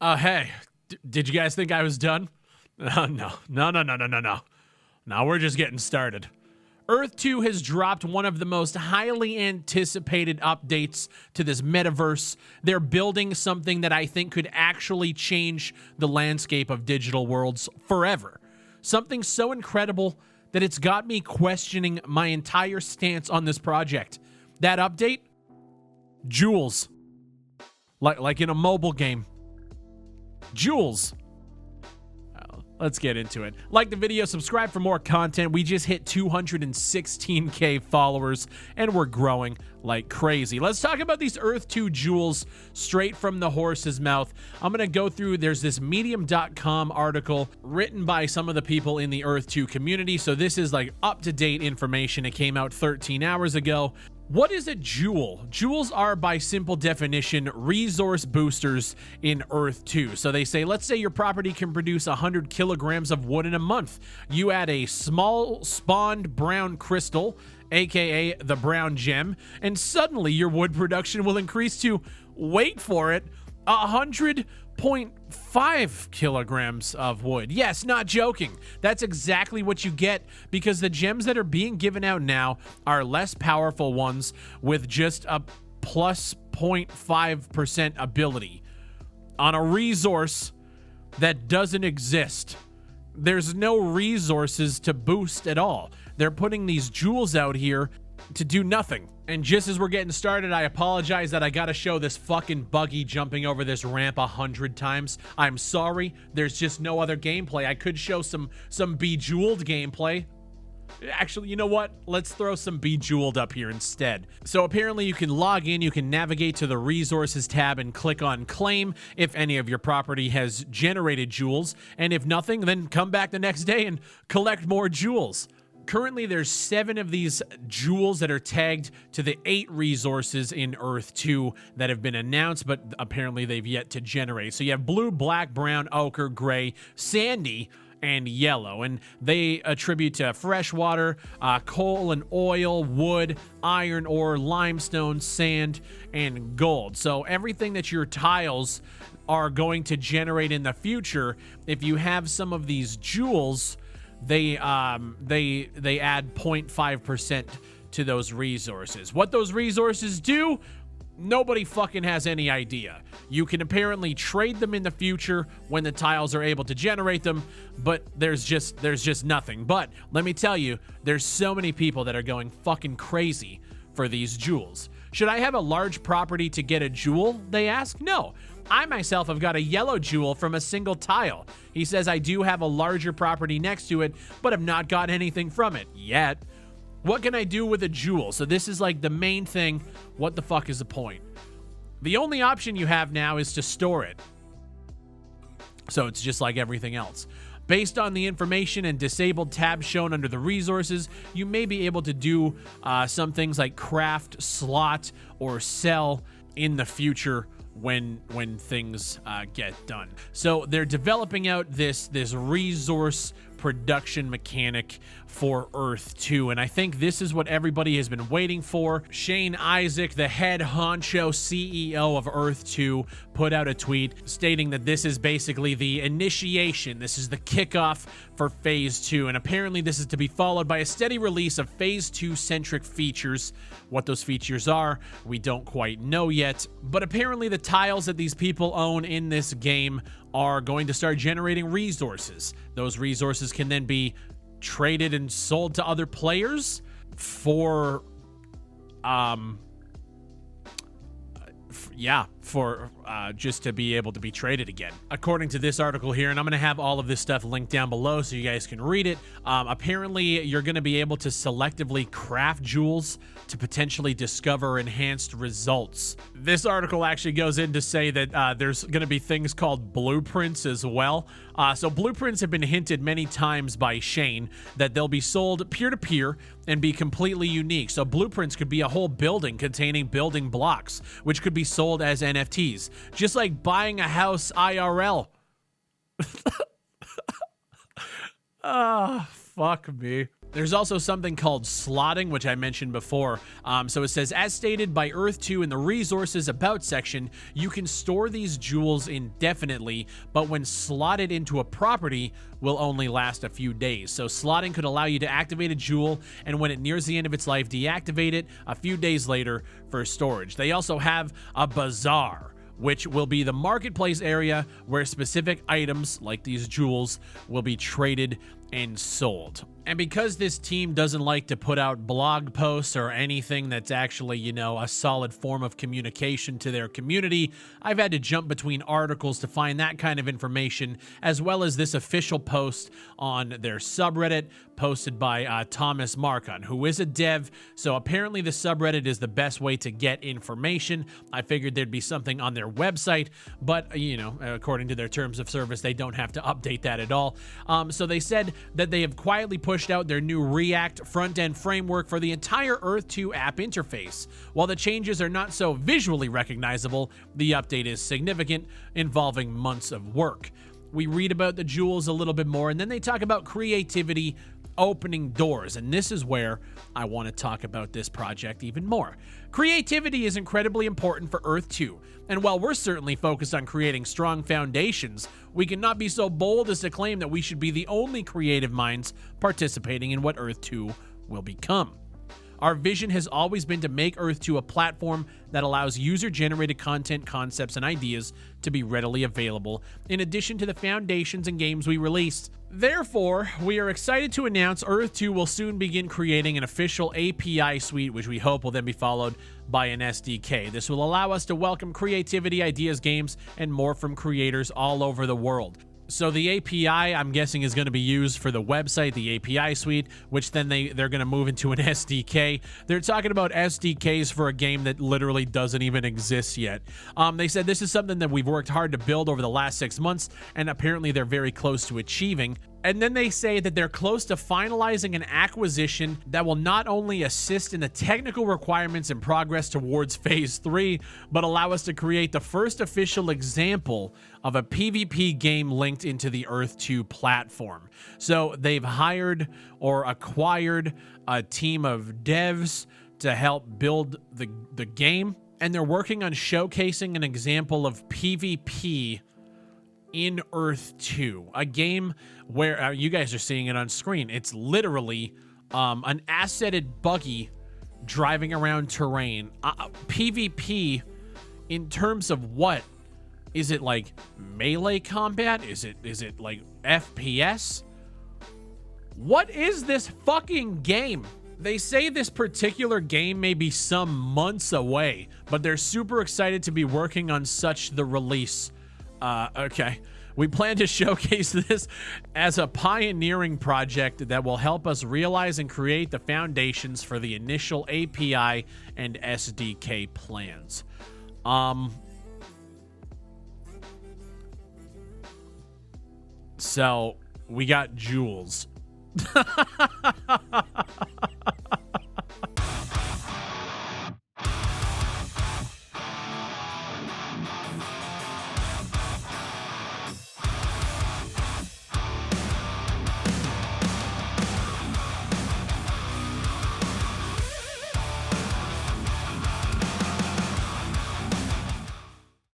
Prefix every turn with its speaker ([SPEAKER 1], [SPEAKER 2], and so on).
[SPEAKER 1] Hey, did you guys think I was done? No. Now we're just getting started. Earth 2 has dropped one of the most highly anticipated updates to this metaverse. They're building something that I think could actually change the landscape of digital worlds forever. Something so incredible that it's got me questioning my entire stance on this project. That update? Jewels. Like in a mobile game. Jewels. Let's get into it. Like the video, subscribe for more content. We just hit 216K followers and we're growing like crazy. Let's talk about these Earth 2 jewels straight from the horse's mouth. I'm going to go through, there's this medium.com article written by some of the people in the Earth 2 community. So this is like up-to-date information. It came out 13 hours ago. What is a jewel? Jewels are, by simple definition, resource boosters in Earth 2. So they say, let's say your property can produce 100 kilograms of wood in a month. You add a small spawned brown crystal, aka the brown gem, and suddenly your wood production will increase to, wait for it, 100.5 kilograms of wood. Yes, not joking. That's exactly what you get because the gems that are being given out now are less powerful ones with just a plus 0.5% ability on a resource that doesn't exist. There's no resources to boost at all. They're putting these jewels out here to do nothing. And just as we're getting started, I apologize that I gotta show this fucking buggy jumping over this ramp 100 times. I'm sorry, there's just no other gameplay. I could show some Bejeweled gameplay. Actually, you know what? Let's throw some Bejeweled up here instead. So apparently you can log in, you can navigate to the resources tab and click on claim if any of your property has generated jewels. And if nothing, then come back the next day and collect more jewels. Currently, there's 7 of these jewels that are tagged to the 8 resources in Earth 2 that have been announced, but apparently they've yet to generate. So you have blue, black, brown, ochre, gray, sandy, and yellow. And they attribute to fresh water, coal and oil, wood, iron ore, limestone, sand, and gold. So everything that your tiles are going to generate in the future, if you have some of these jewels, they add 0.5% to those resources. What those resources do, nobody fucking has any idea. You can apparently trade them in the future when the tiles are able to generate them, but there's just nothing. But let me tell you, there's so many people that are going fucking crazy for these jewels. Should I have a large property to get a jewel, they ask? No. I myself have got a yellow jewel from a single tile. He says I do have a larger property next to it, but have not got anything from it yet. What can I do with a jewel? So this is like the main thing. What the fuck is the point? The only option you have now is to store it. So it's just like everything else. Based on the information and disabled tabs shown under the resources, you may be able to do some things like craft, slot, or sell in the future when things get done. So they're developing out this resource production mechanic for Earth 2, and I think this is what everybody has been waiting for. Shane Isaac, the head honcho CEO of Earth 2, put out a tweet stating that this is basically the initiation, this is the kickoff for Phase 2, and apparently this is to be followed by a steady release of Phase 2 centric features. What those features are, we don't quite know yet, but apparently the tiles that these people own in this game are going to start generating resources. Those resources can then be traded and sold to other players for just to be able to be traded again. According to this article here, and I'm going to have all of this stuff linked down below so you guys can read it, apparently you're going to be able to selectively craft jewels to potentially discover enhanced results. This article actually goes in to say that there's going to be things called blueprints as well. So blueprints have been hinted many times by Shane that they'll be sold peer-to-peer and be completely unique. So blueprints could be a whole building containing building blocks, which could be sold as NFTs, just like buying a house IRL. Ah, fuck me. There's also something called slotting, which I mentioned before. So it says, as stated by Earth 2 in the resources about section, you can store these jewels indefinitely, but when slotted into a property, will only last a few days. So slotting could allow you to activate a jewel, and when it nears the end of its life, deactivate it a few days later for storage. They also have a bazaar, which will be the marketplace area where specific items, like these jewels, will be traded and sold. And because this team doesn't like to put out blog posts or anything that's actually, you know, a solid form of communication to their community, I've had to jump between articles to find that kind of information, as well as this official post on their subreddit posted by Thomas Marcon, who is a dev. So apparently the subreddit is the best way to get information. I figured there'd be something on their website, but, you know, according to their terms of service, they don't have to update that at all. So they said that they have quietly pushed out their new React front-end framework for the entire Earth 2 app interface. While the changes are not so visually recognizable, the update is significant, involving months of work. We read about the jewels a little bit more, and then they talk about creativity opening doors, and this is where I want to talk about this project even more. Creativity is incredibly important for Earth 2, and while we're certainly focused on creating strong foundations, we cannot be so bold as to claim that we should be the only creative minds participating in what Earth 2 will become. Our vision has always been to make Earth 2 a platform that allows user-generated content, concepts, and ideas to be readily available, in addition to the foundations and games we release. Therefore, we are excited to announce Earth 2 will soon begin creating an official API suite, which we hope will then be followed by an SDK. This will allow us to welcome creativity, ideas, games, and more from creators all over the world. So the API, I'm guessing, is going to be used for the website, the API suite, which then they're going to move into an SDK. They're talking about SDKs for a game that literally doesn't even exist yet. They said this is something that we've worked hard to build over the last 6 months, and apparently they're very close to achieving. And then they say that they're close to finalizing an acquisition that will not only assist in the technical requirements and progress towards Phase 3, but allow us to create the first official example of a PvP game linked into the Earth 2 platform. So they've hired or acquired a team of devs to help build the game, and they're working on showcasing an example of PvP in Earth 2, a game where you guys are seeing it on screen. It's literally an assetted buggy driving around terrain. PvP in terms of what? Is it like melee combat? Is it like FPS? What is this fucking game? They say this particular game may be some months away, but they're super excited to be working on such the release. Okay. We plan to showcase this as a pioneering project that will help us realize and create the foundations for the initial API and SDK plans. So we got jewels.